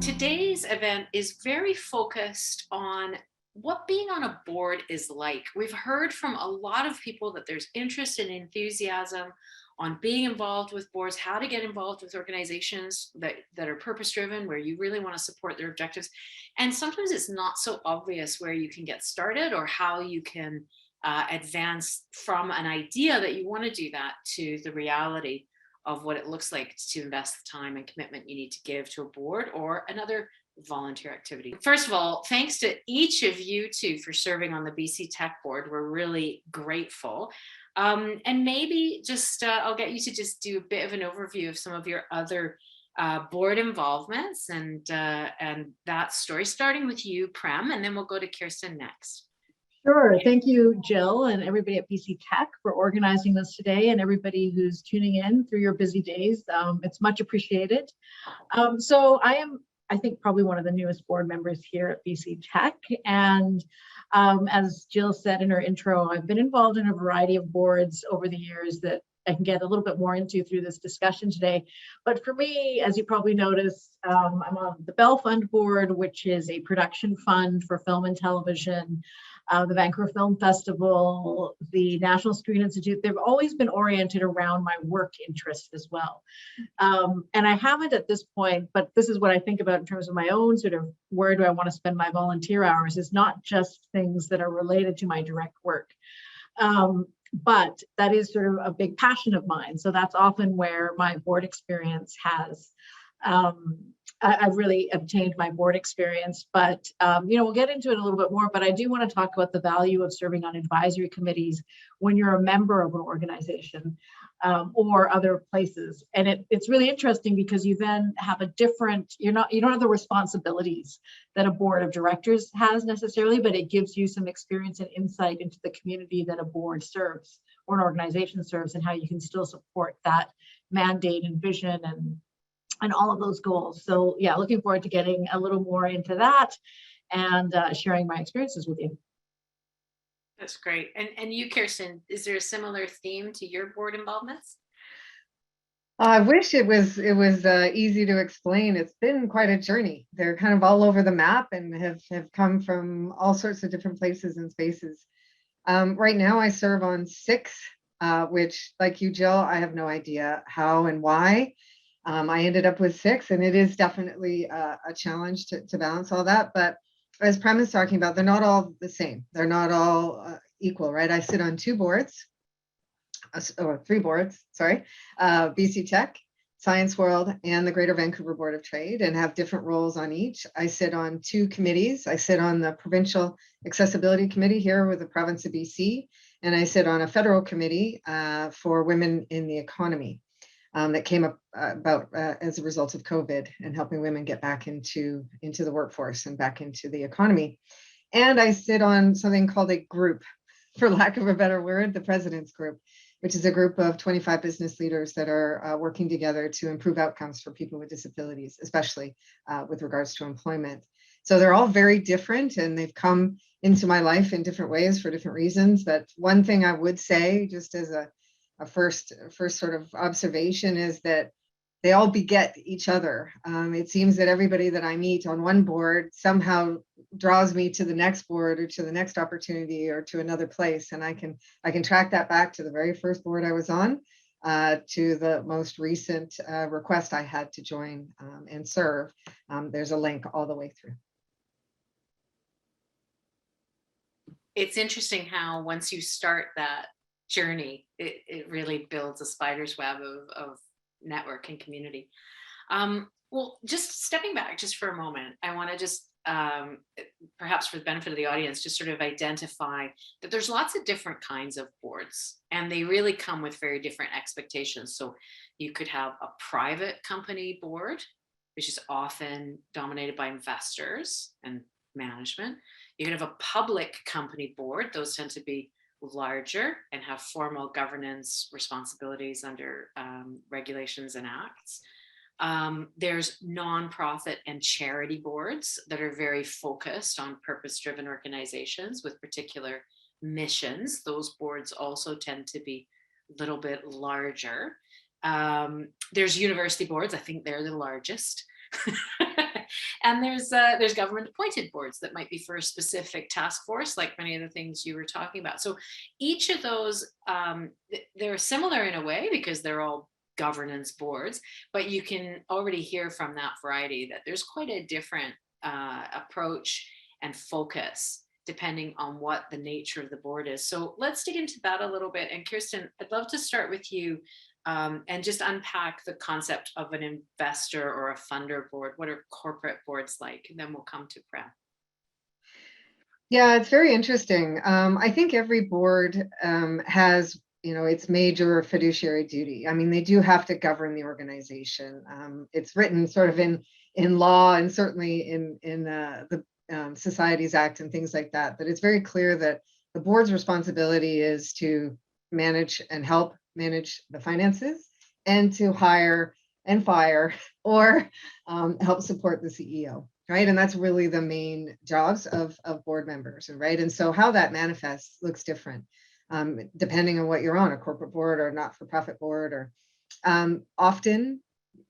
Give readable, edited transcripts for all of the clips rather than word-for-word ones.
Today's event is very focused on what being on a board is like. We've heard from a lot of people that there's interest and enthusiasm on being involved with boards, how to get involved with organizations that are purpose driven, where you really want to support their objectives. And sometimes it's not so obvious where you can get started or how you can advance from an idea that you want to do that to the reality of what it looks like to invest the time and commitment you need to give to a board or another volunteer activity. First of all, thanks to each of you two for serving on the BC Tech Board. We're really grateful. And maybe just I'll get you to just do a bit of an overview of some of your other board involvements and that story, starting with you, Prem, and then we'll go to Kirsten next. Sure. Thank you, Gill, and everybody at BC Tech for organizing this today, and everybody who's tuning in through your busy days. It's much appreciated. So I am, I think, probably one of the newest board members here at BC Tech. And as Gill said in her intro, I've been involved in a variety of boards over the years that I can get a little bit more into through this discussion today. But for me, as you probably noticed, I'm on the Bell Fund board, which is a production fund for film and television. The Vancouver Film Festival, the National Screen Institute, they've always been oriented around my work interests as well. And I haven't at this point, but this is what I think about in terms of my own sort of where do I want to spend my volunteer hours, is not just things that are related to my direct work. But that is sort of a big passion of mine. So that's often where my board experience has I've really obtained my board experience, but we'll get into it a little bit more. But I do want to talk about the value of serving on advisory committees when you're a member of an organization or other places. And it's really interesting because you then have a different, you don't have the responsibilities that a board of directors has necessarily, but it gives you some experience and insight into the community that a board serves or an organization serves, and how you can still support that mandate and vision and all of those goals. So yeah, looking forward to getting a little more into that and sharing my experiences with you. That's great. And you, Kirsten, is there a similar theme to your board involvements? I wish it was easy to explain. It's been quite a journey. They're kind of all over the map and have come from all sorts of different places and spaces. Right now I serve on 6, which, like you, Jill, I have no idea how and why. I ended up with 6, and it is definitely a challenge to balance all that. But as Prem is talking about, they're not all the same. They're not all equal, right? I sit on 2 boards, or 3 boards, sorry, BC Tech, Science World, and the Greater Vancouver Board of Trade, and have different roles on each. I sit on 2 committees. I sit on the Provincial Accessibility Committee here with the province of BC, and I sit on a federal committee for women in the economy. That came up about as a result of COVID and helping women get back into the workforce and back into the economy. And I sit on something called a group, for lack of a better word, the President's Group, which is a group of 25 business leaders that are working together to improve outcomes for people with disabilities, especially with regards to employment. So they're all very different, and they've come into my life in different ways for different reasons. But one thing I would say, just as a first sort of observation, is that they all beget each other. It seems that everybody that I meet on one board somehow draws me to the next board or to the next opportunity or to another place. And I can track that back to the very first board I was on, to the most recent request I had to join and serve. There's a link all the way through. It's interesting how once you start that journey, it really builds a spider's web of network and community. Well, just stepping back just for a moment, I want to just perhaps for the benefit of the audience, just sort of identify that there's lots of different kinds of boards, and they really come with very different expectations. So you could have a private company board, which is often dominated by investors and management. You could have a public company board. Those tend to be larger and have formal governance responsibilities under regulations and acts. There's nonprofit and charity boards that are very focused on purpose-driven organizations with particular missions. Those boards also tend to be little bit larger. There's university boards. I think they're the largest. And there's government appointed boards that might be for a specific task force, like many of the things you were talking about. So each of those, they're similar in a way because they're all governance boards, but you can already hear from that variety that there's quite a different approach and focus depending on what the nature of the board is. So let's dig into that a little bit. And Kirsten, I'd love to start with you and just unpack the concept of an investor or a funder board. What are corporate boards like? And then we'll come to Prem. Yeah, it's very interesting. I think every board has, its major fiduciary duty. I mean, they do have to govern the organization. It's written sort of in law and certainly in the Societies Act and things like that. But it's very clear that the board's responsibility is to manage and help manage the finances and to hire and fire or help support the CEO, right? And that's really the main jobs of board members, right? And so how that manifests looks different depending on what you're on, a corporate board or not-for-profit board, or often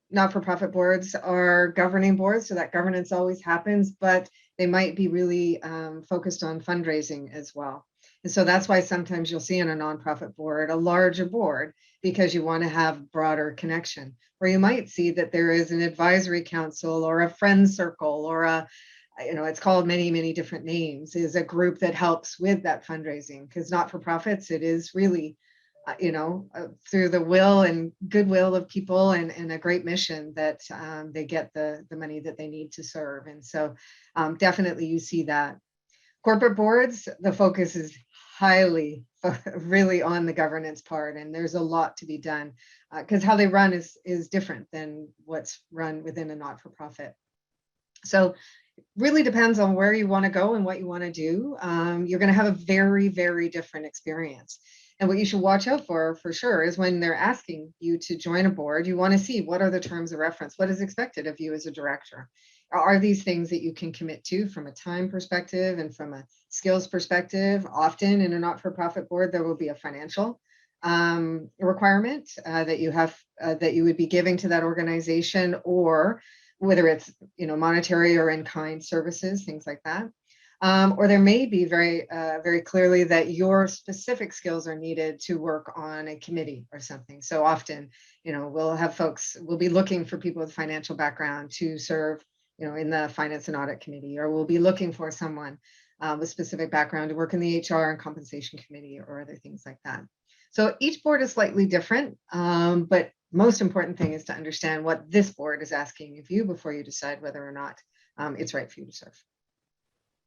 not-for-profit boards are governing boards, so that governance always happens, but they might be really focused on fundraising as well. And so that's why sometimes you'll see in a nonprofit board a larger board, because you want to have broader connection. Or you might see that there is an advisory council or a friend circle or it's called many, many different names, is a group that helps with that fundraising. Because not-for-profits, it is really, through the will and goodwill of people and a great mission that they get the money that they need to serve. And so definitely you see that. Corporate boards, the focus is highly really on the governance part, and there's a lot to be done because how they run is different than what's run within a not-for-profit. So really depends on where you want to go and what you want to do. You're going to have a very, very different experience. And what you should watch out for sure, is when they're asking you to join a board, you want to see what are the terms of reference, what is expected of you as a director. Are these things that you can commit to from a time perspective and from a skills perspective? Often in a not-for-profit board, there will be a financial requirement that you have that you would be giving to that organization, or whether it's monetary or in-kind services, things like that. Or there may be very clearly that your specific skills are needed to work on a committee or something. So often, we'll be looking for people with financial background to serve in the finance and audit committee, or we'll be looking for someone with specific background to work in the HR and compensation committee or other things like that. So each board is slightly different, but most important thing is to understand what this board is asking of you before you decide whether or not it's right for you to serve.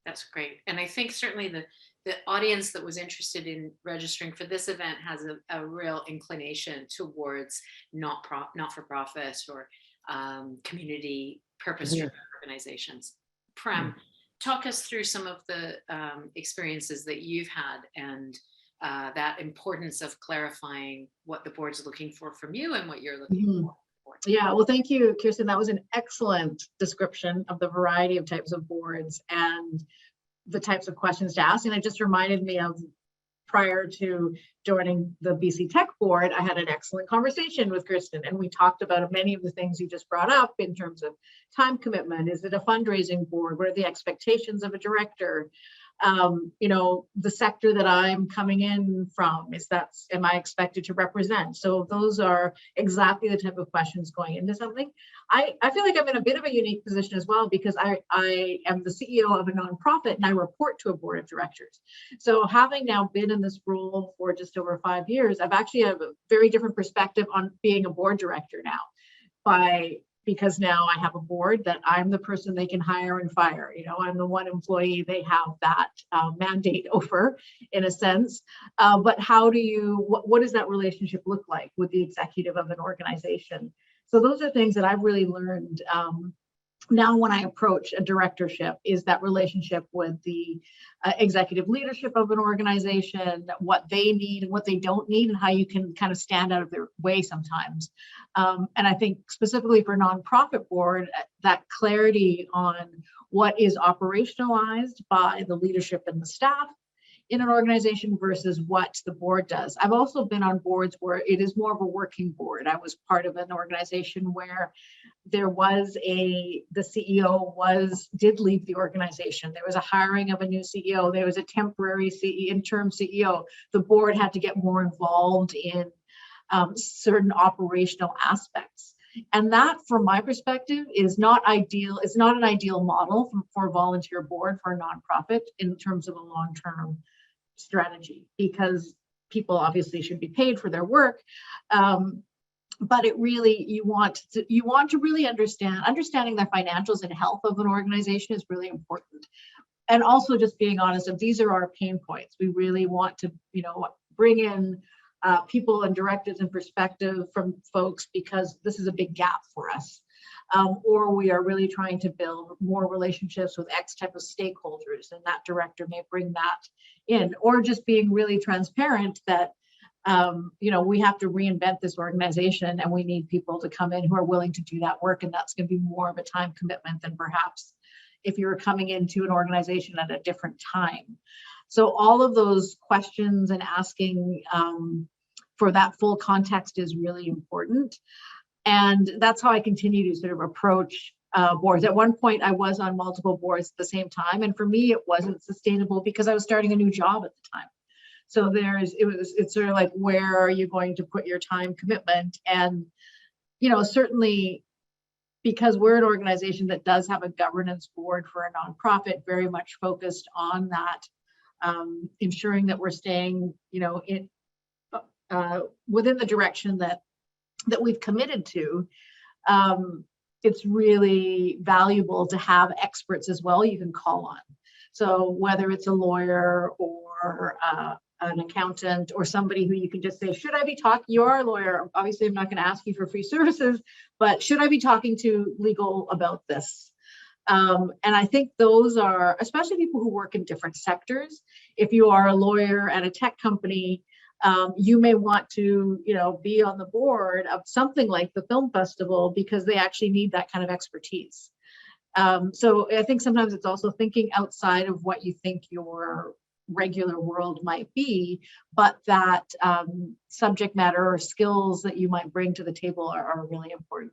That's great. And I think certainly the audience that was interested in registering for this event has a real inclination towards not-for-profit or community purpose-driven organizations. Prem, talk us through some of the experiences that you've had and that importance of clarifying what the board's looking for from you and what you're looking for. Yeah, well, thank you, Kirsten. That was an excellent description of the variety of types of boards and the types of questions to ask. And it just reminded me of prior to joining the BC Tech board, I had an excellent conversation with Kirsten, and we talked about many of the things you just brought up in terms of time commitment. Is it a fundraising board? What are the expectations of a director? The sector that I'm coming in from, am I expected to represent? So those are exactly the type of questions going into something. I feel like I'm in a bit of a unique position as well, because I am the CEO of a nonprofit and I report to a board of directors. So having now been in this role for just over 5 years, I've actually have a very different perspective on being a board director now, because now I have a board that I'm the person they can hire and fire. I'm the one employee they have that mandate over, in a sense. But what does that relationship look like with the executive of an organization? So those are things that I've really learned now when I approach a directorship, is that relationship with the executive leadership of an organization, what they need and what they don't need, and how you can kind of stand out of their way sometimes. And I think specifically for nonprofit board, that clarity on what is operationalized by the leadership and the staff in an organization versus what the board does. I've also been on boards where it is more of a working board. I was part of an organization where there was the CEO did leave the organization. There was a hiring of a new CEO. There was a temporary interim CEO. The board had to get more involved in certain operational aspects. And that, from my perspective, is not ideal. It's not an ideal model for a volunteer board for a nonprofit in terms of a long-term strategy, because people obviously should be paid for their work. But it really, you want to really understanding the financials and health of an organization is really important. And also just being honest, if these are our pain points, we really want to, bring in people and directives and perspective from folks, because this is a big gap for us. Or we are really trying to build more relationships with X type of stakeholders, and that director may bring that in, or just being really transparent that we have to reinvent this organization and we need people to come in who are willing to do that work. And that's going to be more of a time commitment than perhaps if you're coming into an organization at a different time. So all of those questions and asking for that full context is really important. And that's how I continue to sort of approach boards. At one point, I was on multiple boards at the same time. And for me, it wasn't sustainable because I was starting a new job at the time. So it's sort of like, where are you going to put your time commitment? And, certainly because we're an organization that does have a governance board for a nonprofit, very much focused on that, ensuring that we're staying, within the direction that we've committed to. It's really valuable to have experts as well you can call on. So whether it's a lawyer or an accountant or somebody who you can just say, should I be talking, you're a lawyer, obviously I'm not going to ask you for free services, but should I be talking to legal about this? And I think those are, especially people who work in different sectors. If you are a lawyer at a tech company, you may want to, be on the board of something like the film festival because they actually need that kind of expertise. So I think sometimes it's also thinking outside of what you think your regular world might be, but that subject matter or skills that you might bring to the table are really important.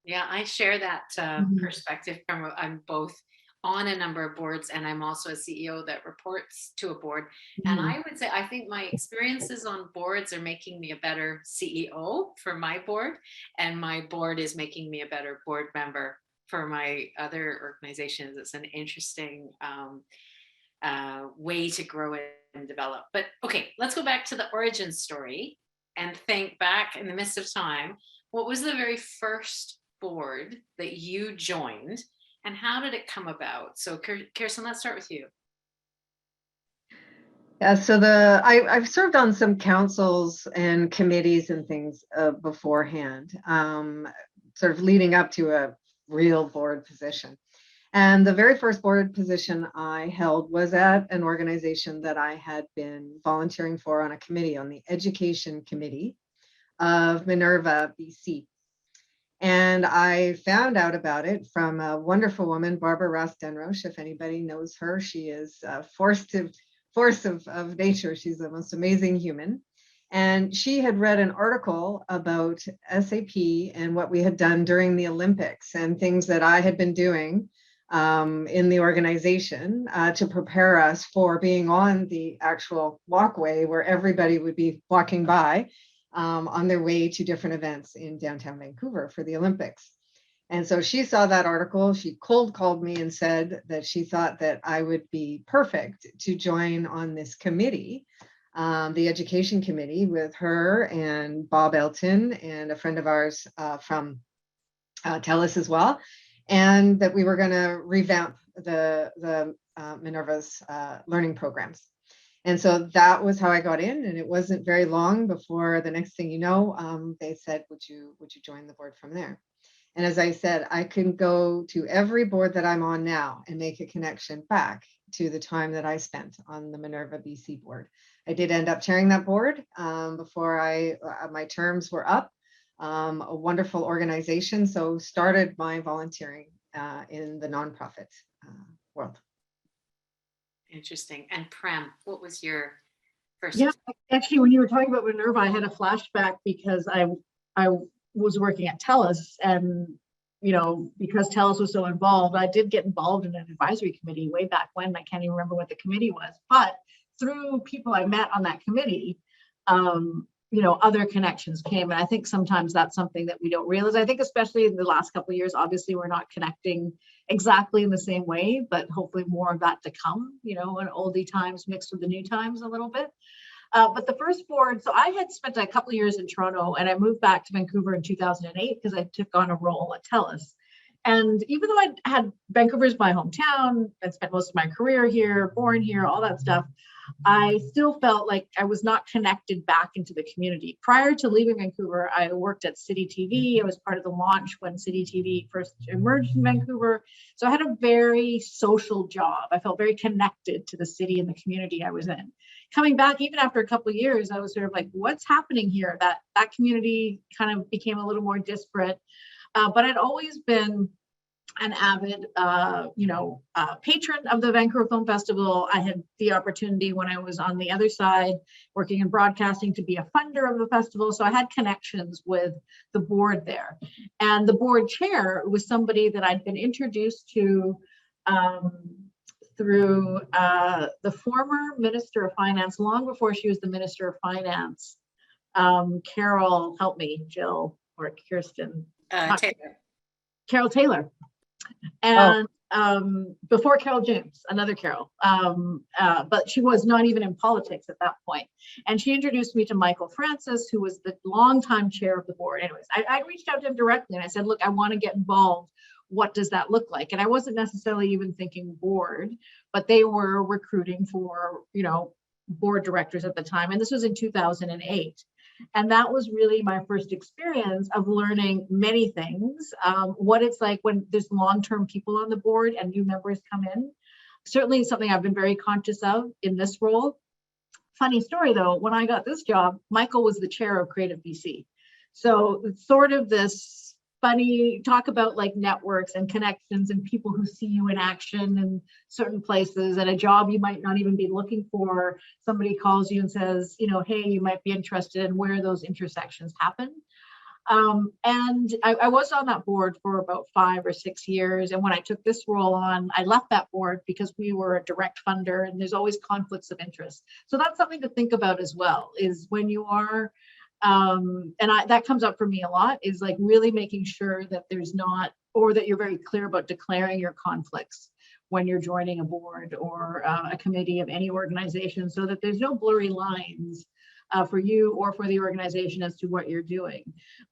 Yeah, I share that perspective from, I'm both on a number of boards and I'm also a CEO that reports to a board. And I would say, I think my experiences on boards are making me a better CEO for my board, and my board is making me a better board member for my other organizations. It's an interesting way to grow and develop. But okay, let's go back to the origin story and think back in the midst of time. What was the very first board that you joined and how did it come about? So Kirsten, let's start with you. Yeah, so I've served on some councils and committees and things beforehand, sort of leading up to a real board position. And the very first board position I held was at an organization that I had been volunteering for on a committee, on the education committee of Minerva, BC. And I found out about it from a wonderful woman, Barbara Ross-Denroche. If anybody knows her, she is a force of nature. She's the most amazing human. And she had read an article about SAP and what we had done during the Olympics and things that I had been doing in the organization to prepare us for being on the actual walkway where everybody would be walking by on their way to different events in downtown Vancouver for the Olympics. And so she saw that article, she cold called me and said that she thought that I would be perfect to join on this committee, the education committee, with her and Bob Elton and a friend of ours from TELUS as well, and that we were going to revamp the Minerva's learning programs. And so that was how I got in, and it wasn't very long before the next thing you know, they said, would you join the board from there? And as I said, I can go to every board that I'm on now and make a connection back to the time that I spent on the Minerva BC board. I did end up chairing that board before my terms were up. A wonderful organization, so started my volunteering in the nonprofit world. Interesting. And Prem, what was your first? Yeah, actually, when you were talking about Minerva, I had a flashback because I was working at TELUS, and because TELUS was so involved, I did get involved in an advisory committee way back when. I can't even remember what the committee was, but through people I met on that committee, other connections came. And I think sometimes that's something that we don't realize. I think especially in the last couple of years, obviously we're not connecting exactly in the same way, but hopefully more of that to come, in oldie times mixed with the new times a little bit. But the first board, so I had spent a couple of years in Toronto, and I moved back to Vancouver in 2008 because I took on a role at TELUS. And even though I had Vancouver's my hometown, I spent most of my career here, born here, all that stuff, I still felt like I was not connected back into the community. Prior to leaving Vancouver, I worked at City TV. I was part of the launch when City TV first emerged in Vancouver. So I had a very social job. I felt very connected to the city and the community I was in. Coming back, even after a couple of years, I was sort of like, what's happening here? That community kind of became a little more disparate. But I'd always been an avid, patron of the Vancouver Film Festival. I had the opportunity when I was on the other side, working in broadcasting, to be a funder of the festival. So I had connections with the board there. And the board chair was somebody that I'd been introduced to through the former Minister of Finance, long before she was the Minister of Finance. Carol, help me, Gill or Kirsten. Taylor. Carol Taylor. And before Carol James, another Carol, but she was not even in politics at that point. And she introduced me to Michael Francis, who was the longtime chair of the board. Anyways, I reached out to him directly and I said, look, I want to get involved. What does that look like? And I wasn't necessarily even thinking board, but they were recruiting for, board directors at the time. And this was in 2008. And that was really my first experience of learning many things, what it's like when there's long-term people on the board and new members come in. Certainly something I've been very conscious of in this role. Funny story though, when I got this job, Michael was the chair of Creative BC. So it's sort of this funny talk about like networks and connections and people who see you in action in certain places, and a job you might not even be looking for. Somebody calls you and says, hey, you might be interested in where those intersections happen. And I was on that board for about 5 or 6 years. And when I took this role on, I left that board because we were a direct funder and there's always conflicts of interest. So that's something to think about as well, is when you are that comes up for me a lot, is like really making sure that there's not, or that you're very clear about declaring your conflicts when you're joining a board or a committee of any organization, so that there's no blurry lines for you or for the organization as to what you're doing.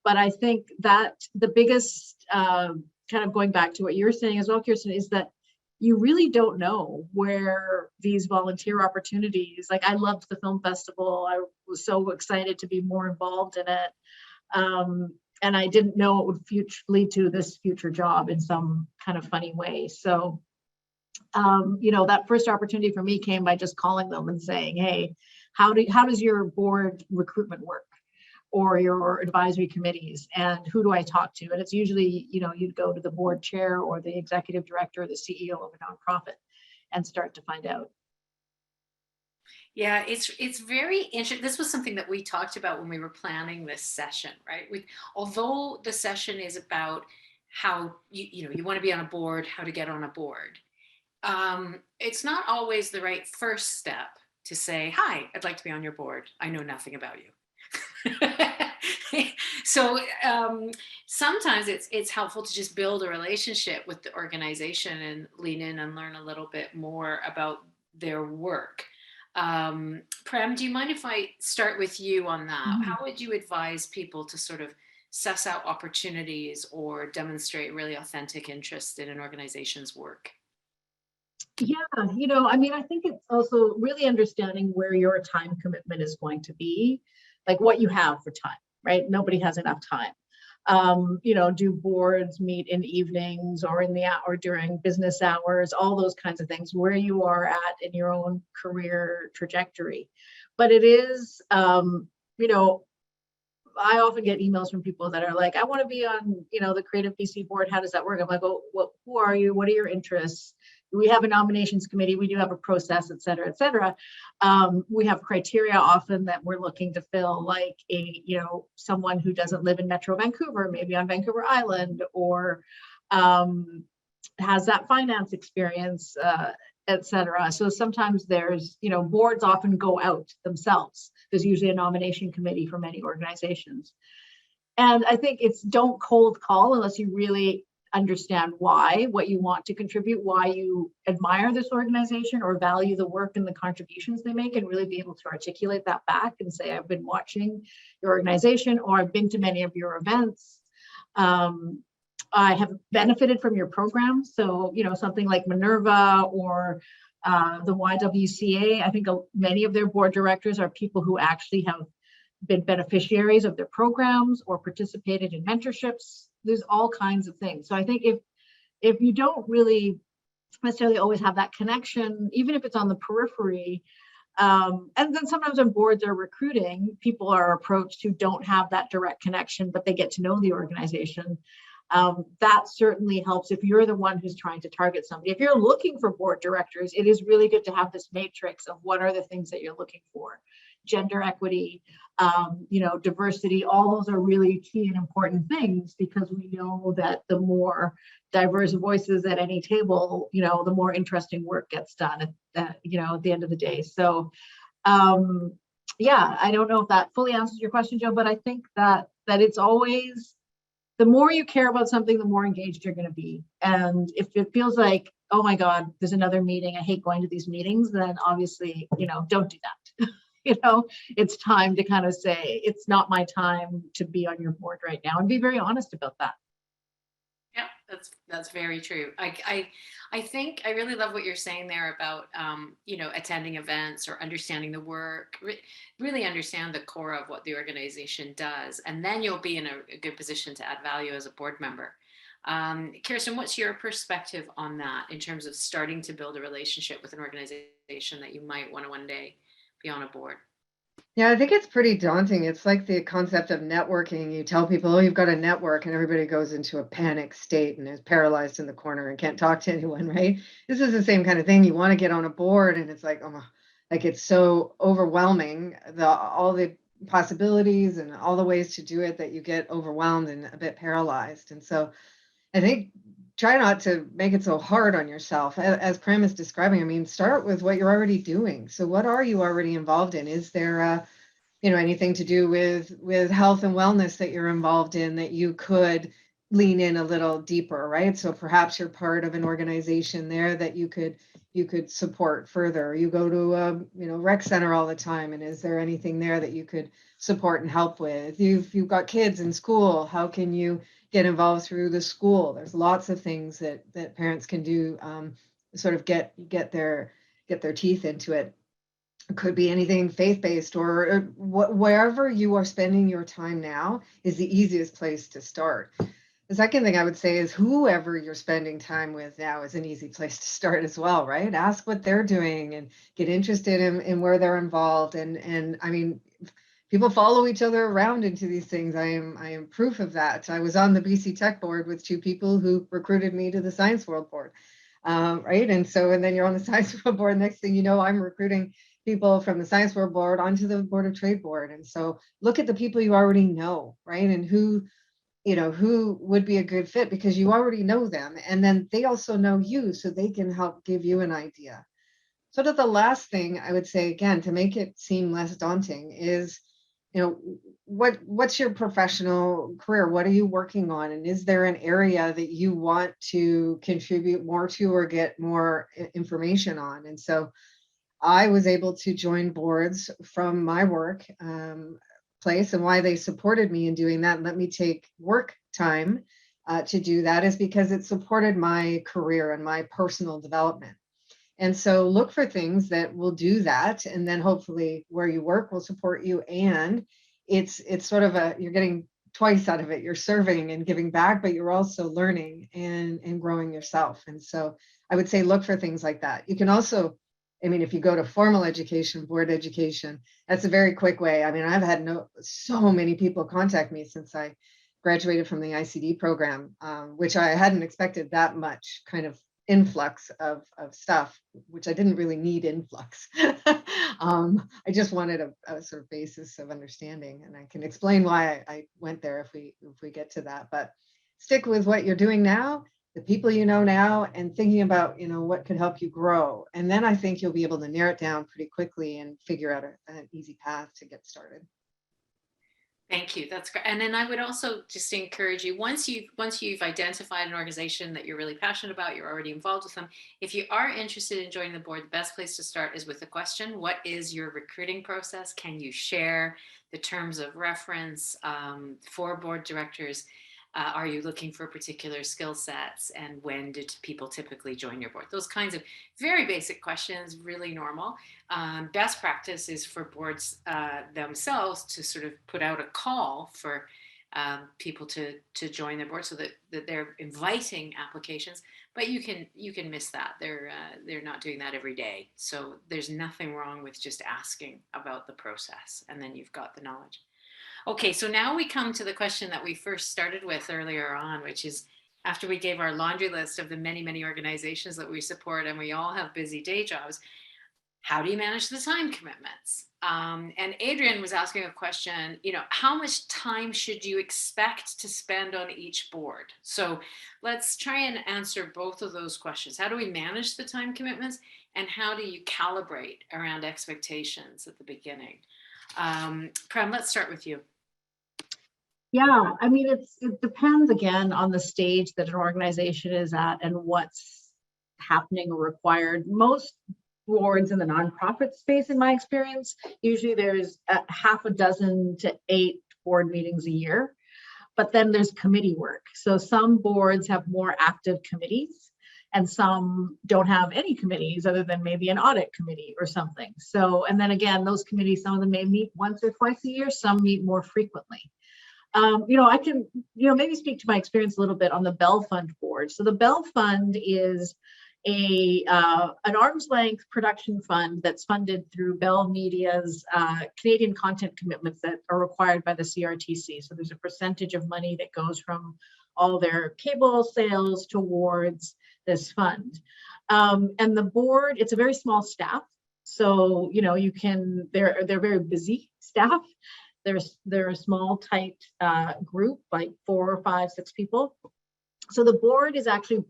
But I think that the biggest, kind of going back to what you're saying as well, Kirsten, is that you really don't know where these volunteer opportunities, like I loved the film festival. I was so excited to be more involved in it. And I didn't know it would lead to this future job in some kind of funny way. So, that first opportunity for me came by just calling them and saying, hey, how does your board recruitment work? Or your advisory committees, and who do I talk to? And it's usually, you'd go to the board chair or the executive director or the CEO of a nonprofit and start to find out. Yeah, it's very interesting. This was something that we talked about when we were planning this session, right? Although the session is about how you want to be on a board, how to get on a board, it's not always the right first step to say, hi, I'd like to be on your board. I know nothing about you. So sometimes it's helpful to just build a relationship with the organization and lean in and learn a little bit more about their work. Prem, do you mind if I start with you on that? Mm-hmm. How would you advise people to sort of suss out opportunities or demonstrate really authentic interest in an organization's work? Yeah, I think it's also really understanding where your time commitment is going to be, like what you have for time, right? Nobody has enough time. Do boards meet in evenings or or during business hours, all those kinds of things, where you are at in your own career trajectory. But it is, I often get emails from people that are like, I want to be on, the Creative BC board. How does that work? I'm like, well, who are you? What are your interests? we have a nominations committee, we do have a process, et cetera, et cetera. We have criteria often that we're looking to fill, like someone who doesn't live in Metro Vancouver, maybe on Vancouver Island, or has that finance experience, et cetera. So sometimes there's, boards often go out themselves. There's usually a nomination committee for many organizations. And I think it's don't cold call unless you really understand what you want to contribute, why you admire this organization or value the work and the contributions they make, and really be able to articulate that back and say, I've been watching your organization, or I've been to many of your events. I have benefited from your program. So, something like Minerva or the YWCA, I think many of their board directors are people who actually have been beneficiaries of their programs or participated in mentorships. There's all kinds of things. So I think if you don't really necessarily always have that connection, even if it's on the periphery, and then sometimes when boards are recruiting, people are approached who don't have that direct connection, but they get to know the organization. That certainly helps if you're the one who's trying to target somebody. If you're looking for board directors, it is really good to have this matrix of what are the things that you're looking for. Gender equity, diversity, all those are really key and important things, because we know that the more diverse voices at any table, the more interesting work gets done at the end of the day. So I don't know if that fully answers your question, Joe, but I think that it's always, the more you care about something, the more engaged you're going to be. And if it feels like, oh my God, there's another meeting, I hate going to these meetings, then obviously, don't do that. It's time to kind of say, it's not my time to be on your board right now, and be very honest about that. Yeah, that's very true. I think I really love what you're saying there about attending events or understanding the work, really understand the core of what the organization does, and then you'll be in a good position to add value as a board member. Kirsten, what's your perspective on that in terms of starting to build a relationship with an organization that you might want to one day be on a board? Yeah, I think it's pretty daunting. It's like the concept of networking. You tell people, oh, you've got a network, and everybody goes into a panic state and is paralyzed in the corner and can't talk to anyone, right? This is the same kind of thing. You want to get on a board, and it's like, oh, like it's so overwhelming, all the possibilities and all the ways to do it, that you get overwhelmed and a bit paralyzed. And so I think try not to make it so hard on yourself. As Prem is describing, I mean, start with what you're already doing. So what are you already involved in? Is there anything to do with health and wellness that you're involved in that you could lean in a little deeper, right? So perhaps you're part of an organization there that you could support further. You go to a rec center all the time, and is there anything there that you could support and help with? You've got kids in school. How can you get involved through the school? There's lots of things that parents can do, sort of get their teeth into it. It could be anything faith-based, or wherever you are spending your time now is the easiest place to start. The second thing I would say is whoever you're spending time with now is an easy place to start as well, right? Ask what they're doing and get interested in where they're involved. And I mean, people follow each other around into these things. I am proof of that. I was on the BC Tech board with two people who recruited me to the Science World board, right? And then you're on the Science World board. Next thing you know, I'm recruiting people from the Science World board onto the Board of Trade board. And so look at the people you already know, right? And who would be a good fit, because you already know them. And then they also know you, so they can help give you an idea. Sort of the last thing I would say, again, to make it seem less daunting, is what's your professional career? What are you working on? And is there an area that you want to contribute more to or get more information on? And so I was able to join boards from my work place, and why they supported me in doing that and let me take work time to do that is because it supported my career and my personal development. And so look for things that will do that, and then hopefully where you work will support you. And it's sort of you're getting twice out of it. You're serving and giving back, but you're also learning and growing yourself. And so I would say look for things like that. You can also, I mean, if you go to formal education, board education, that's a very quick way. I mean, I've had so many people contact me since I graduated from the ICD program, which I hadn't expected that much kind of influx of stuff, which I didn't really need influx. I just wanted a sort of basis of understanding, and I can explain why I went there if we get to that. But stick with what you're doing now, the people you know now, and thinking about, what could help you grow. And then I think you'll be able to narrow it down pretty quickly and figure out an easy path to get started. Thank you. That's great. And then I would also just encourage you, once you've identified an organization that you're really passionate about, you're already involved with them. If you are interested in joining the board, the best place to start is with the question: what is your recruiting process? Can you share the terms of reference for board directors? Are you looking for particular skill sets? And when did people typically join your board? Those kinds of very basic questions, really normal. Best practice is for boards themselves to sort of put out a call for people to join their board, so that they're inviting applications. But you can miss that. They're not doing that every day. So there's nothing wrong with just asking about the process, and then you've got the knowledge. Okay, so now we come to the question that we first started with earlier on, which is, after we gave our laundry list of the many, many organizations that we support, and we all have busy day jobs, how do you manage the time commitments? And Adrian was asking a question, how much time should you expect to spend on each board? So let's try and answer both of those questions. How do we manage the time commitments, and how do you calibrate around expectations at the beginning? Prem, let's start with you. Yeah, I mean, it depends again on the stage that an organization is at and what's happening or required. Most boards in the nonprofit space, in my experience, usually there's half a dozen to 8 board meetings a year, but then there's committee work. So some boards have more active committees, and some don't have any committees other than maybe an audit committee or something. So, and then again, those committees, some of them may meet once or twice a year, some meet more frequently. I can, maybe speak to my experience a little bit on the Bell Fund board. So the Bell Fund is an arm's length production fund that's funded through Bell Media's Canadian content commitments that are required by the CRTC. So there's a percentage of money that goes from all their cable sales towards this fund. And the board, it's a very small staff. So, they're very busy staff. They're a small, tight group, like 4, 5, 6 people. So the board is actually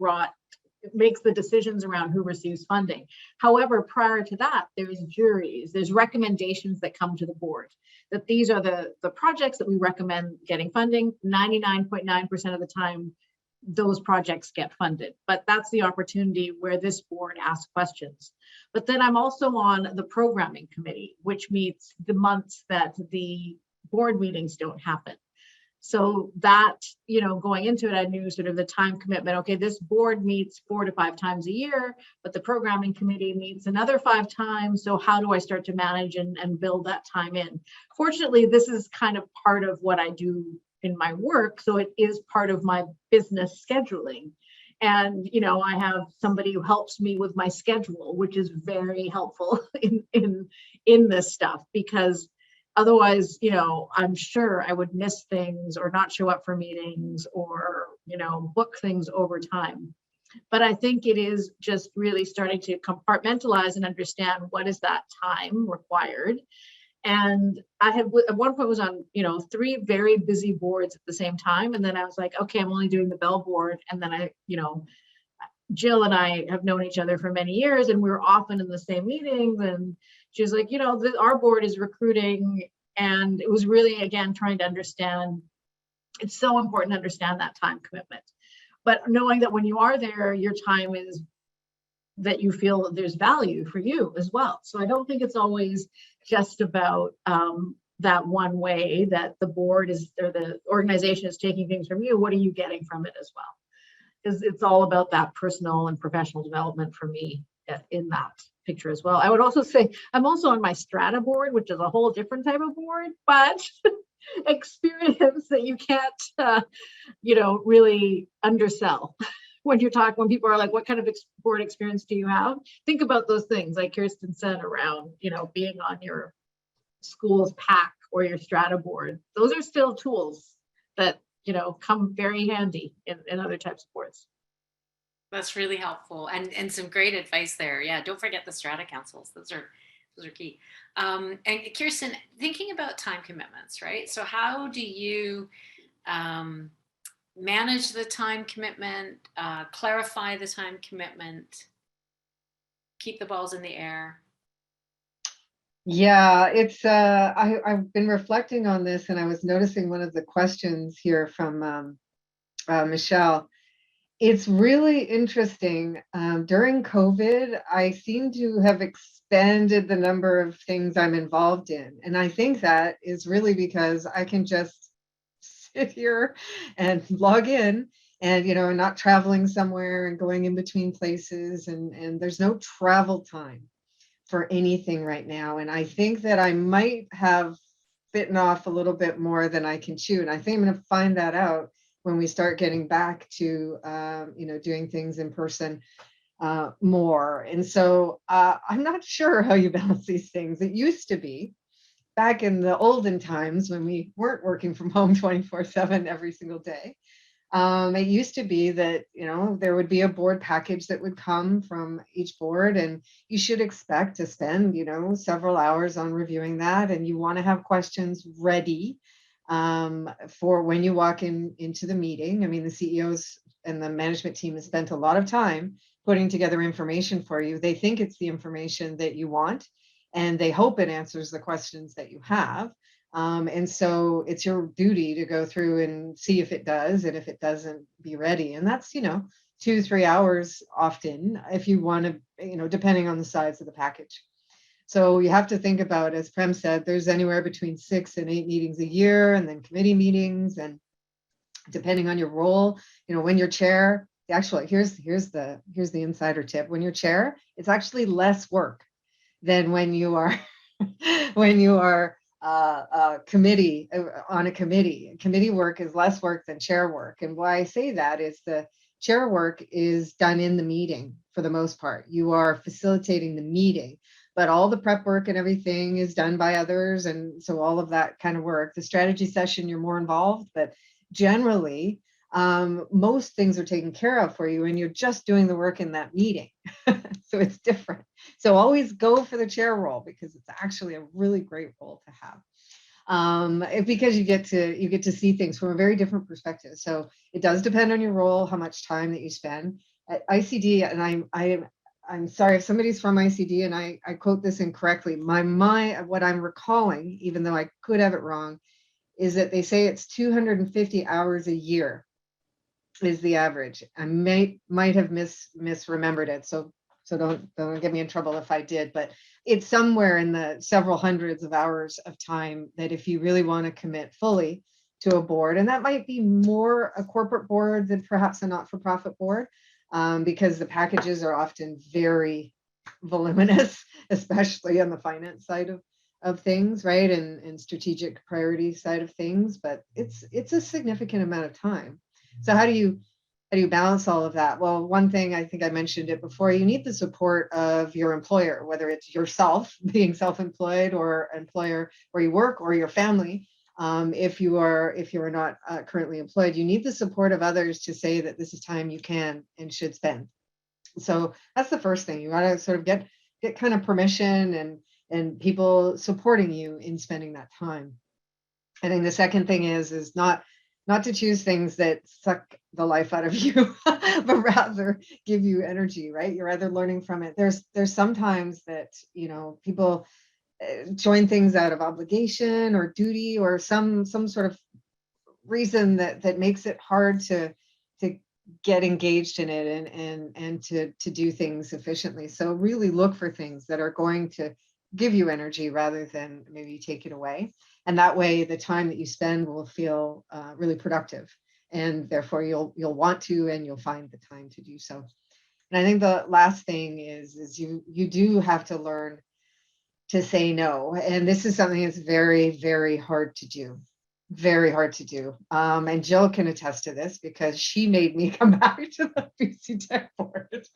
makes the decisions around who receives funding. However, prior to that, there's juries, there's recommendations that come to the board, that these are the projects that we recommend getting funding. 99.9% of the time, those projects get funded, but that's the opportunity where this board asks questions. But then I'm also on the programming committee, which meets the months that the board meetings don't happen. So that, going into it, I knew sort of the time commitment. Okay, this board meets 4 to 5 times a year, but the programming committee meets another 5 times. So how do I start to manage and build that time in? Fortunately, this is kind of part of what I do in my work. So it is part of my business scheduling. And, I have somebody who helps me with my schedule, which is very helpful in this stuff, because otherwise, I'm sure I would miss things or not show up for meetings or, book things over time. But I think it is just really starting to compartmentalize and understand what is that time required. And I had at one point was on, 3 very busy boards at the same time. And then I was like, okay, I'm only doing the Bell board. And then Gill and I have known each other for many years, and we were often in the same meetings. And she was like, our board is recruiting. And it was really, again, trying to understand, it's so important to understand that time commitment. But knowing that when you are there, your time is that you feel that there's value for you as well. So I don't think it's always just about that one way that the board is, or the organization is taking things from you. What are you getting from it as well? Because it's all about that personal and professional development for me in that picture as well. I would also say I'm also on my Strata board, which is a whole different type of board, but experience that you can't, really undersell. When people are like, what kind of board experience do you have? Think about those things like Kirsten said around, being on your school's PAC or your Strata board. Those are still tools that, come very handy in other types of boards. That's really helpful, and some great advice there. Yeah, don't forget the strata councils. Those are key. And Kirsten, thinking about time commitments, right? So how do you um, manage the time commitment, clarify the time commitment, keep the balls in the air? Yeah, it's I've been reflecting on this, and I was noticing one of the questions here from Michelle. It's really interesting. During COVID, I seem to have expanded the number of things I'm involved in. And I think that is really because I can just sit here and log in and, not traveling somewhere and going in between places. And there's no travel time for anything right now. And I think that I might have bitten off a little bit more than I can chew. And I think I'm going to find that out when we start getting back to, doing things in person more. And so I'm not sure how you balance these things. It used to be back in the olden times when we weren't working from home 24/7 every single day. It used to be that, there would be a board package that would come from each board, and you should expect to spend, several hours on reviewing that. And you want to have questions ready for when you walk into the meeting. I mean, the CEOs and the management team has spent a lot of time putting together information for you. They think it's the information that you want, and they hope it answers the questions that you have. And so it's your duty to go through and see if it does, and if it doesn't, be ready. And that's, 2-3 hours often, if you want to, depending on the size of the package. So you have to think about, as Prem said, there's anywhere between 6 and 8 meetings a year, and then committee meetings. And depending on your role, when you're chair, actually, here's the insider tip. When you're chair, it's actually less work than when you are when you are committee on a committee. Committee work is less work than chair work. And why I say that is the chair work is done in the meeting for the most part. You are facilitating the meeting, but all the prep work and everything is done by others. And so all of that kind of work, the strategy session, you're more involved, but generally, most things are taken care of for you, and you're just doing the work in that meeting. So it's different. So always go for the chair role, because it's actually a really great role to have. Because you get to see things from a very different perspective. So it does depend on your role, how much time that you spend at ICD. And I'm sorry if somebody's from ICD and I quote this incorrectly. What I'm recalling, even though I could have it wrong, is that they say it's 250 hours a year is the average. I might have misremembered it. So don't get me in trouble if I did, but it's somewhere in the several hundreds of hours of time that if you really want to commit fully to a board, and that might be more a corporate board than perhaps a not-for-profit board, because the packages are often very voluminous, especially on the finance side of things, right? And strategic priority side of things, but it's a significant amount of time. So how do you balance all of that? Well, one thing, I think I mentioned it before, you need the support of your employer, whether it's yourself being self-employed or employer where you work, or your family. If you are not currently employed, you need the support of others to say that this is time you can and should spend. So that's the first thing. You got to sort of get kind of permission and people supporting you in spending that time. I think the second thing is not to choose things that suck the life out of you, but rather give you energy, right? You're either learning from it. There's sometimes that, people join things out of obligation or duty or some sort of reason that makes it hard to get engaged in it and to do things efficiently. So really look for things that are going to give you energy rather than maybe take it away. And that way, the time that you spend will feel really productive, and therefore you'll want to, and you'll find the time to do so. And I think the last thing is you do have to learn to say no. And this is something that's very, very hard to do. Very hard to do. And Gill can attest to this because she made me come back to the BC Tech board,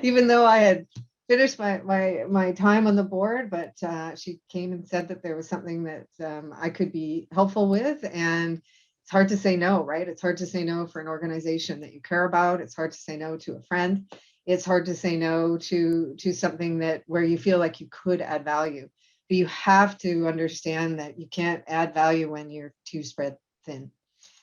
even though I had finished my time on the board. But she came and said that there was something that I could be helpful with, and it's hard to say no, right? It's hard to say no for an organization that you care about. It's hard to say no to a friend. It's hard to say no to something that where you feel like you could add value. But you have to understand that you can't add value when you're too spread thin.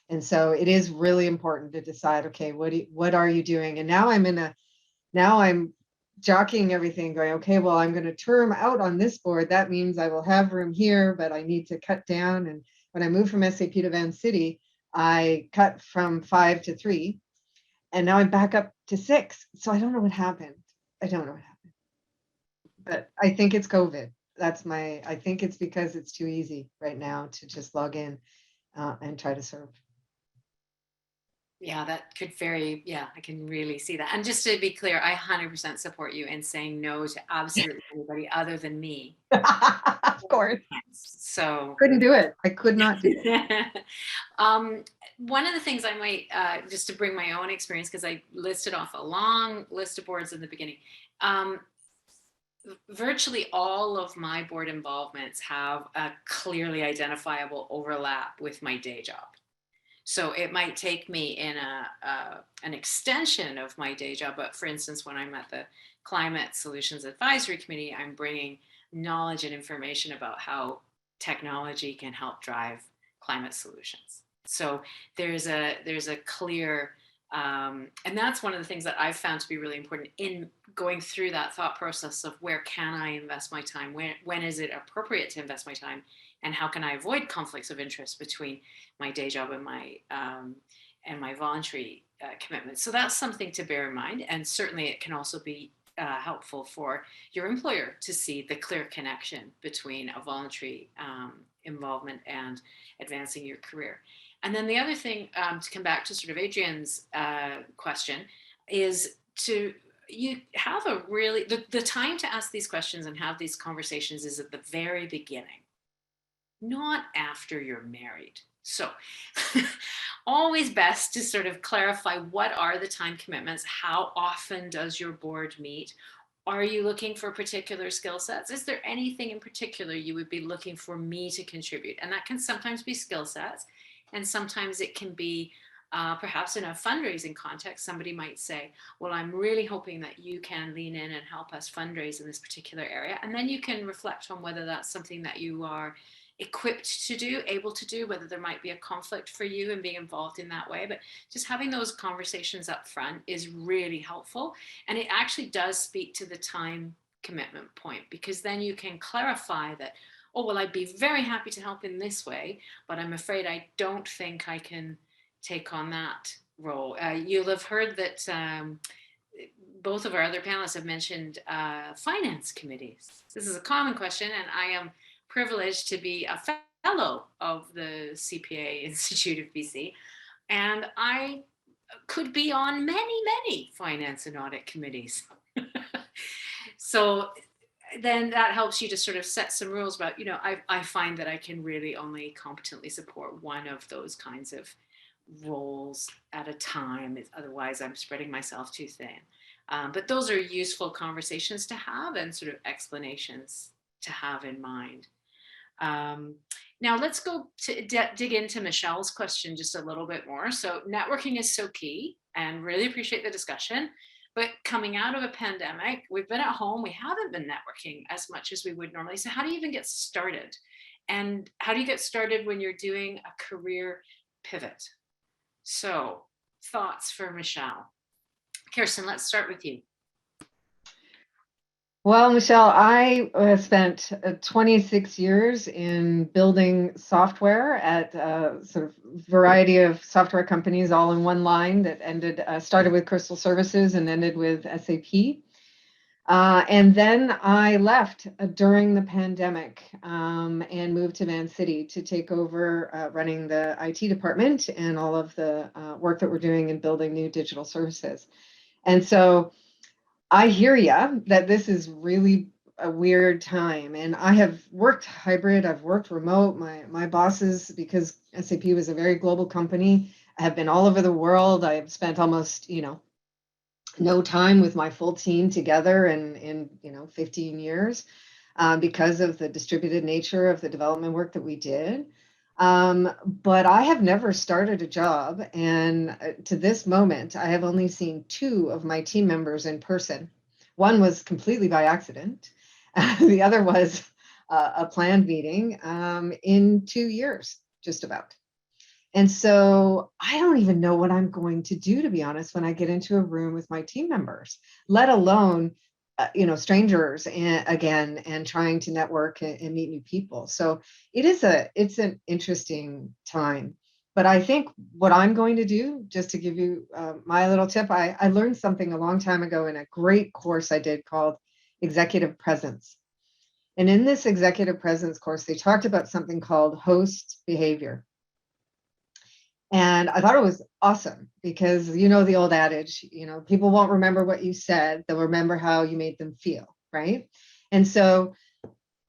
And so it is really important to decide, okay, what are you doing? And now I'm jockeying everything, going, okay, well, I'm going to term out on this board. That means I will have room here, but I need to cut down. And when I moved from SAP to Vancity, I cut from 5 to 3, and now I'm back up to 6. So I don't know what happened. I don't know what happened, but I think it's COVID. I think it's because it's too easy right now to just log in and try to serve. Yeah, that could vary. Yeah, I can really see that. And just to be clear, I 100% support you in saying no to absolutely anybody other than me. Of course. So Couldn't do it. I could not do it. One of the things I might, just to bring my own experience, because I listed off a long list of boards in the beginning, virtually all of my board involvements have a clearly identifiable overlap with my day job. So it might take me in an extension of my day job, but for instance, when I'm at the Climate Solutions Advisory Committee, I'm bringing knowledge and information about how technology can help drive climate solutions. So there's a clear, and that's one of the things that I've found to be really important in going through that thought process of where can I invest my time, when is it appropriate to invest my time, and how can I avoid conflicts of interest between my day job and my voluntary commitments. So that's something to bear in mind, and certainly it can also be helpful for your employer to see the clear connection between a voluntary involvement and advancing your career. And then the other thing, to come back to sort of Adrian's question, is you have a really, the time to ask these questions and have these conversations is at the very beginning, not after you're married. So always best to sort of clarify, what are the time commitments? How often does your board meet? Are you looking for particular skill sets? Is there anything in particular you would be looking for me to contribute? And that can sometimes be skill sets, and sometimes it can be perhaps in a fundraising context. Somebody might say, well, I'm really hoping that you can lean in and help us fundraise in this particular area. And then you can reflect on whether that's something that you are equipped to do, able to do, whether there might be a conflict for you in being involved in that way. But just having those conversations up front is really helpful. And it actually does speak to the time commitment point, because then you can clarify that, oh, well, I'd be very happy to help in this way, but I'm afraid I don't think I can take on that role. You'll have heard that both of our other panelists have mentioned finance committees. This is a common question, and I am privileged to be a fellow of the CPA Institute of BC, and I could be on many finance and audit committees. So then that helps you to sort of set some rules about, I find that I can really only competently support one of those kinds of roles at a time. Otherwise, I'm spreading myself too thin. But those are useful conversations to have and sort of explanations to have in mind. Now let's go to dig into Michelle's question just a little bit more. So networking is so key, and really appreciate the discussion. But coming out of a pandemic, we've been at home, we haven't been networking as much as we would normally. So how do you even get started? And how do you get started when you're doing a career pivot? So thoughts for Michelle. Kirsten, let's start with you. Well, Michelle, I spent 26 years in building software at a sort of variety of software companies, all in one line that started with Crystal Services and ended with SAP. And then I left during the pandemic and moved to Vancity to take over running the IT department and all of the work that we're doing in building new digital services. And so I hear ya that this is really a weird time, and I have worked hybrid, I've worked remote. My bosses, because SAP was a very global company, have been all over the world. I've spent almost, no time with my full team together in 15 years because of the distributed nature of the development work that we did. But I have never started a job, and to this moment, I have only seen 2 of my team members in person. One was completely by accident. The other was a planned meeting in 2 years, just about. And so I don't even know what I'm going to do, to be honest, when I get into a room with my team members, let alone strangers again, and trying to network and meet new people. So it's an interesting time. But I think what I'm going to do, just to give you my little tip, I learned something a long time ago in a great course I did called Executive Presence. And in this executive presence course, they talked about something called host behavior. And I thought it was awesome because, the old adage, people won't remember what you said, they'll remember how you made them feel, right? And so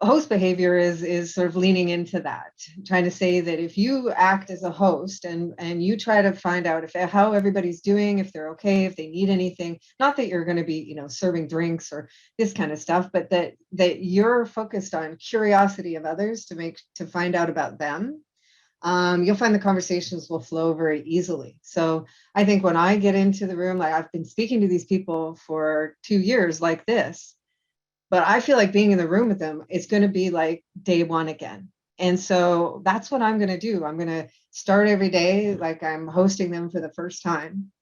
host behavior is sort of leaning into that, trying to say that if you act as a host and you try to find out how everybody's doing, if they're okay, if they need anything, not that you're going to be, serving drinks or this kind of stuff, but that you're focused on curiosity of others to find out about them. You'll find the conversations will flow very easily. So I think when I get into the room, like I've been speaking to these people for 2 years like this, but I feel like being in the room with them, it's going to be like day one again. And so that's what I'm going to do. I'm going to start every day like I'm hosting them for the first time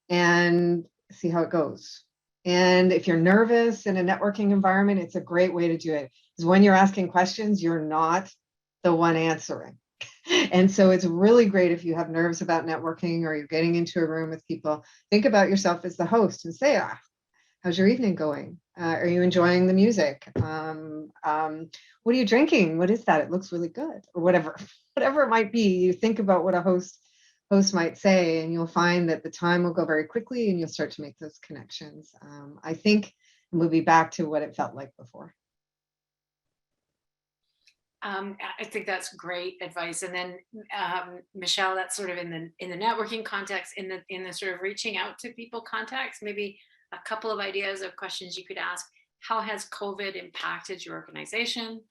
and see how it goes. And if you're nervous in a networking environment, it's a great way to do it. Because when you're asking questions, you're not the one answering. And so it's really great if you have nerves about networking or you're getting into a room with people, think about yourself as the host and say, how's your evening going? Are you enjoying the music? What are you drinking? What is that? It looks really good, or whatever it might be. You think about what a host might say, and you'll find that the time will go very quickly and you'll start to make those connections. I think we'll be back to what it felt like before. I think that's great advice. And then Michelle, that's sort of in the networking context, in the sort of reaching out to people context, maybe a couple of ideas of questions you could ask. How has COVID impacted your organization?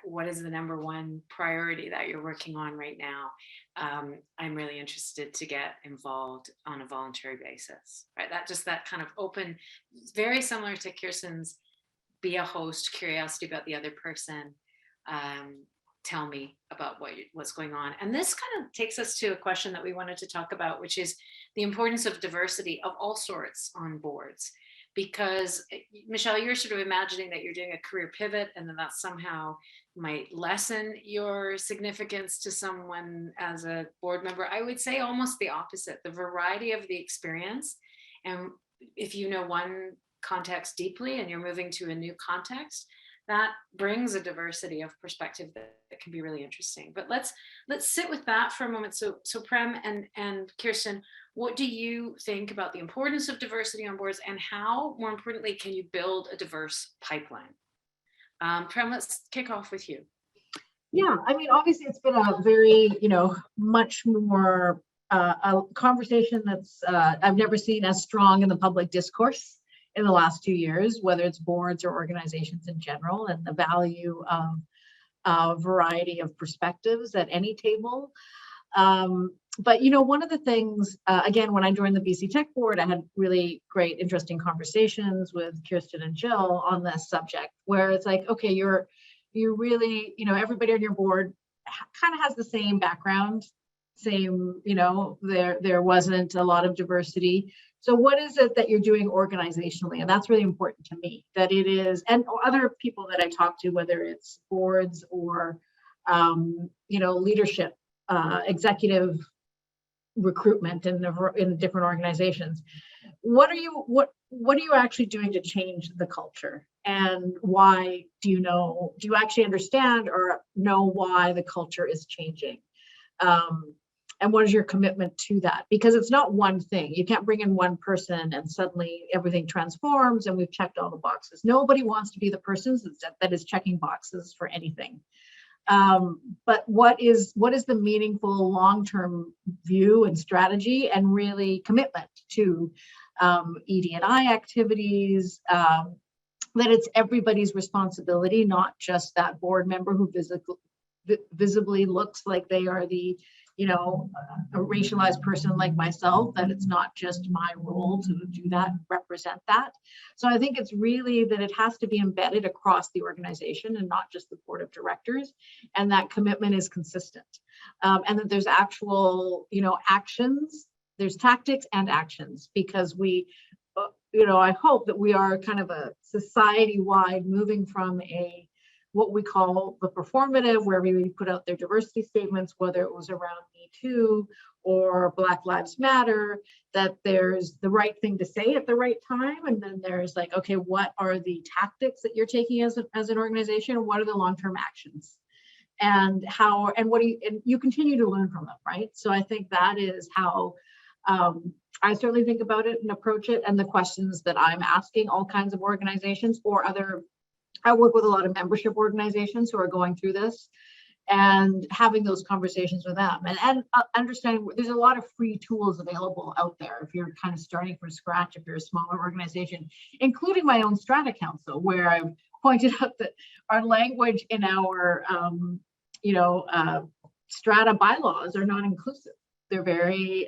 What is the number one priority that you're working on right now? I'm really interested to get involved on a voluntary basis, right? That kind of open, very similar to Kirsten's be a host, curiosity about the other person. Tell me about what's going on. And this kind of takes us to a question that we wanted to talk about, which is the importance of diversity of all sorts on boards. Because Michelle, you're sort of imagining that you're doing a career pivot and then that somehow might lessen your significance to someone as a board member. I would say almost the opposite. The variety of the experience, and if you know one context deeply and you're moving to a new context, that brings a diversity of perspective that can be really interesting. But let's sit with that for a moment. So Prem and Kirsten, what do you think about the importance of diversity on boards, and how, more importantly, can you build a diverse pipeline? Prem, let's kick off with you. Yeah, I mean, obviously it's been a very, much more a conversation that's I've never seen as strong in the public discourse in the last 2 years, whether it's boards or organizations in general, and the value of a variety of perspectives at any table. But one of the things, again, when I joined the BC Tech Board, I had really great, interesting conversations with Kirsten and Gill on this subject, where it's like, okay, you're really, everybody on your board kind of has the same background, same, there wasn't a lot of diversity. So what is it that you're doing organizationally? And that's really important to me, that it is, and other people that I talk to, whether it's boards or, leadership, executive recruitment in different organizations. What are you actually doing to change the culture? And why do you actually understand or know why the culture is changing? And what is your commitment to that? Because it's not one thing. You can't bring in one person and suddenly everything transforms and we've checked all the boxes. Nobody wants to be the person that is checking boxes for anything. But what is the meaningful long-term view and strategy and really commitment to ED&I activities, that it's everybody's responsibility, not just that board member who visibly looks like they are the, you know, a racialized person like myself, that it's not just my role to do that, represent that. So I think it's really that it has to be embedded across the organization and not just the board of directors, and that commitment is consistent. And that there's actual, you know, actions, there's tactics and actions, because we, you know, I hope that we are kind of a society-wide moving from a what we call the performative, where we put out their diversity statements, whether it was around Me Too or Black Lives Matter, that there's the right thing to say at the right time. And then there's like, okay, what are the tactics that you're taking as an organization? And what are the long-term actions? And how, and what do you, and you continue to learn from them, right? So I think that is how I certainly think about it and approach it, and the questions that I'm asking all kinds of organizations or other, I work with a lot of membership organizations who are going through this, and having those conversations with them, and understanding there's a lot of free tools available out there if you're kind of starting from scratch, if you're a smaller organization, including my own Strata Council, where I've pointed out that our language in our strata bylaws are not inclusive. They're very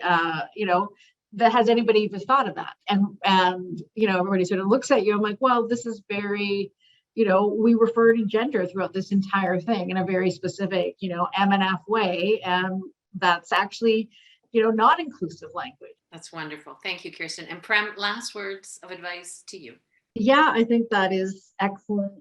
that has anybody even thought of that? And you know, everybody sort of looks at you. I'm like, well, this is very, you know, we refer to gender throughout this entire thing in a very specific, you know, M&F way, and that's actually, you know, not inclusive language. That's wonderful. Thank you, Kirsten. And Prem, last words of advice to you. Yeah, I think that is excellent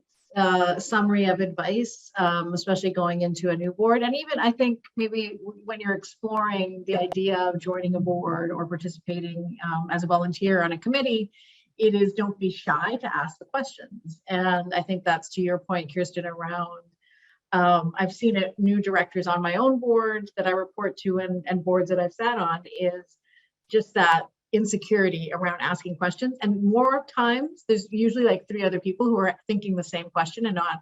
summary of advice, especially going into a new board. And even I think maybe when you're exploring the idea of joining a board or participating as a volunteer on a committee, it is, don't be shy to ask the questions. And I think that's to your point, Kirsten, around I've seen it, new directors on my own board that I report to, and boards that I've sat on, is just that insecurity around asking questions. And more times there's usually like 3 other people who are thinking the same question and not,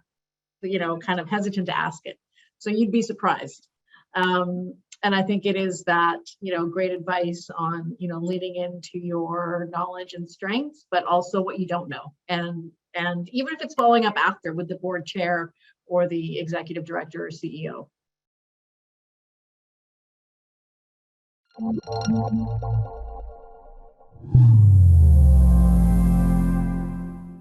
you know, kind of hesitant to ask it. So you'd be surprised. And I think it is that, you know, great advice on, you know, leading into your knowledge and strengths, but also what you don't know. And even if it's following up after with the board chair or the executive director or CEO.